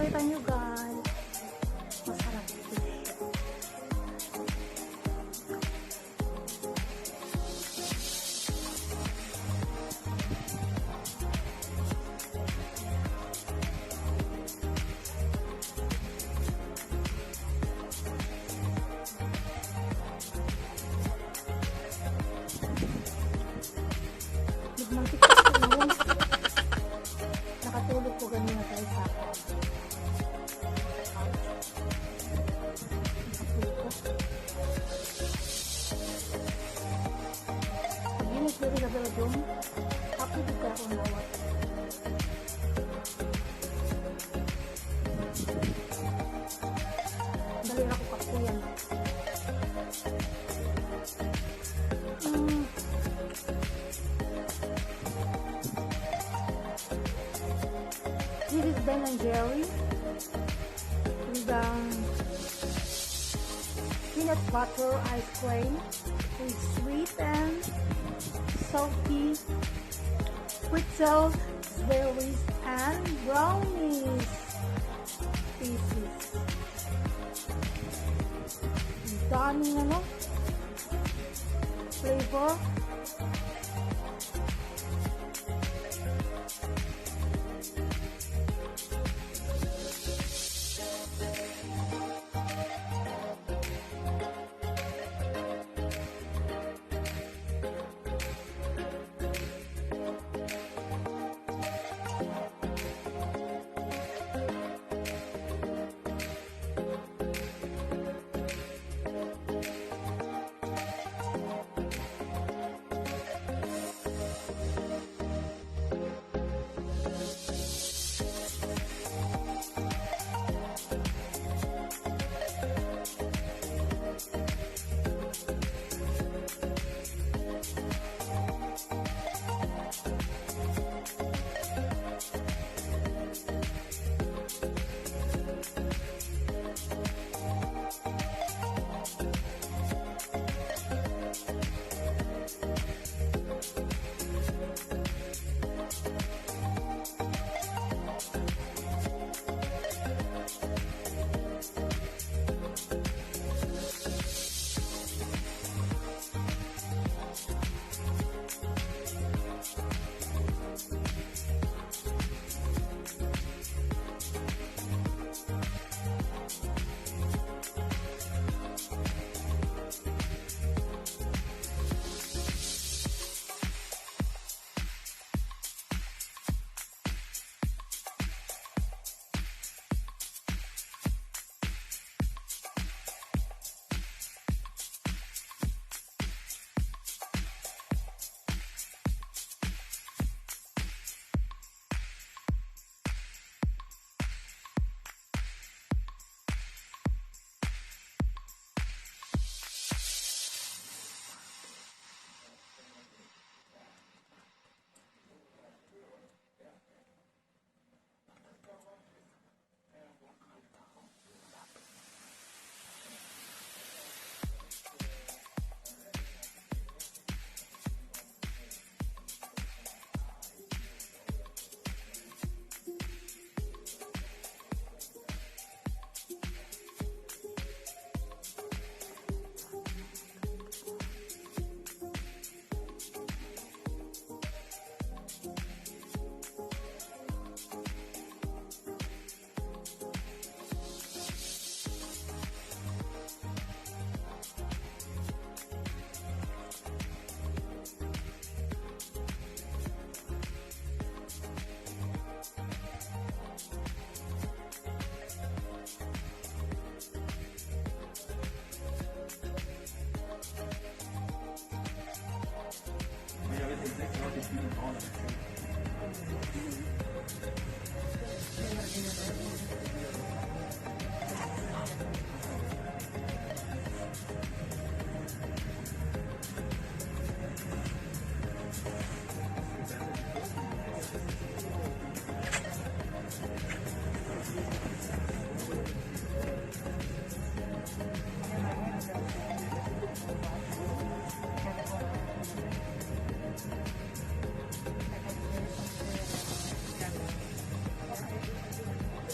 Kita nyo guys. Masarap ito siya. Nagmantik ko yun. Nakatulog ko ganyan tayo sa akin. Ini sendiri gak belum, tapi juga aku nawat. Dali aku kakuyan. This is Ben and Jerry with peanut butter ice cream with sweet and salty pretzels, berries, and brownies pieces. Daming flavor.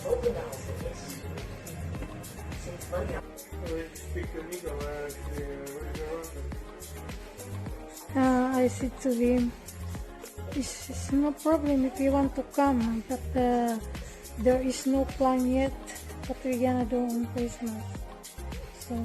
Open house. I said to him, it's no problem if you want to come, but there is no plan yet what we're gonna do on Christmas. So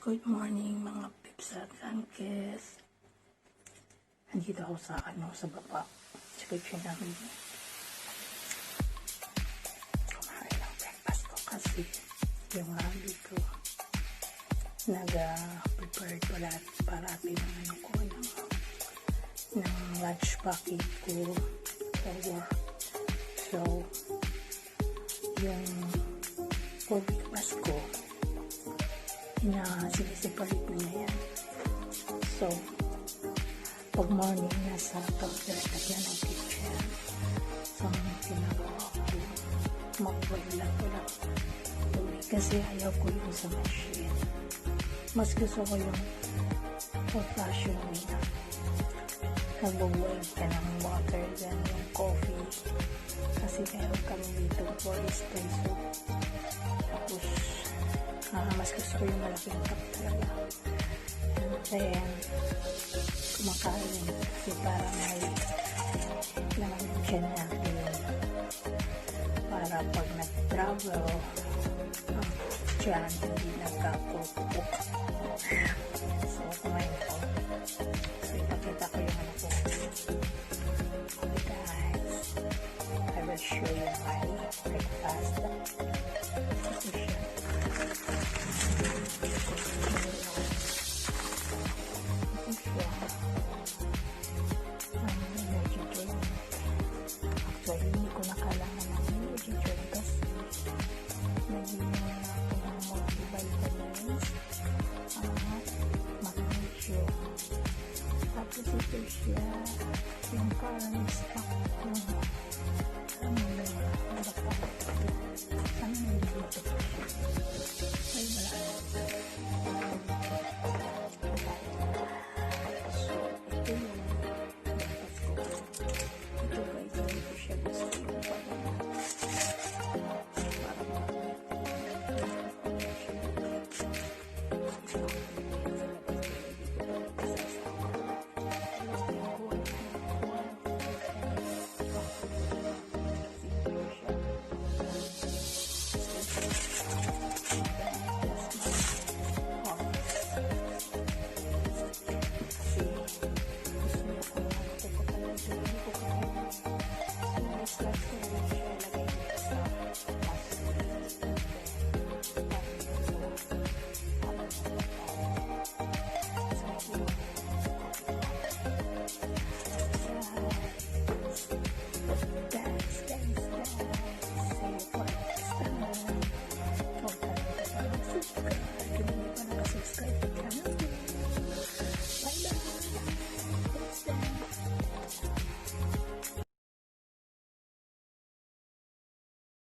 good morning mga pips at kankes. Nandito ako sa sa baba. Sa kitchen namin. Kumain ng breakfast ko kasi yung hubby ko nag-prepared parati ng ng lunch packet ko for work. So, yung for breakfast ko sinisipalit niya yan. So, pag morning, nasa pagdalag yan ng kitchen. So, pinagawa ko, mag-boil ko lang tubig kasi ayaw ko yung sa machine. Mas gusto ko yung old-fashioned way na nag-boil ka ng water than yung coffee. Kasi meron kami dito for espresso. Tapos, mas gusto ko yung malaking cup talaga. And then, kumakain kasi para may laman yung tiyan natin. Para pag nag-travel, ang tiyan hindi nagkakupok. So, kumain ko. So, ipakita ko yung ko. Okay guys, I will show you my breakfast. Ito siya. Actually, hindi ko na kailangan ng energy drink kasi naging ako ng multivitamins, magnesium. Tapos ito siya, yung current stock yung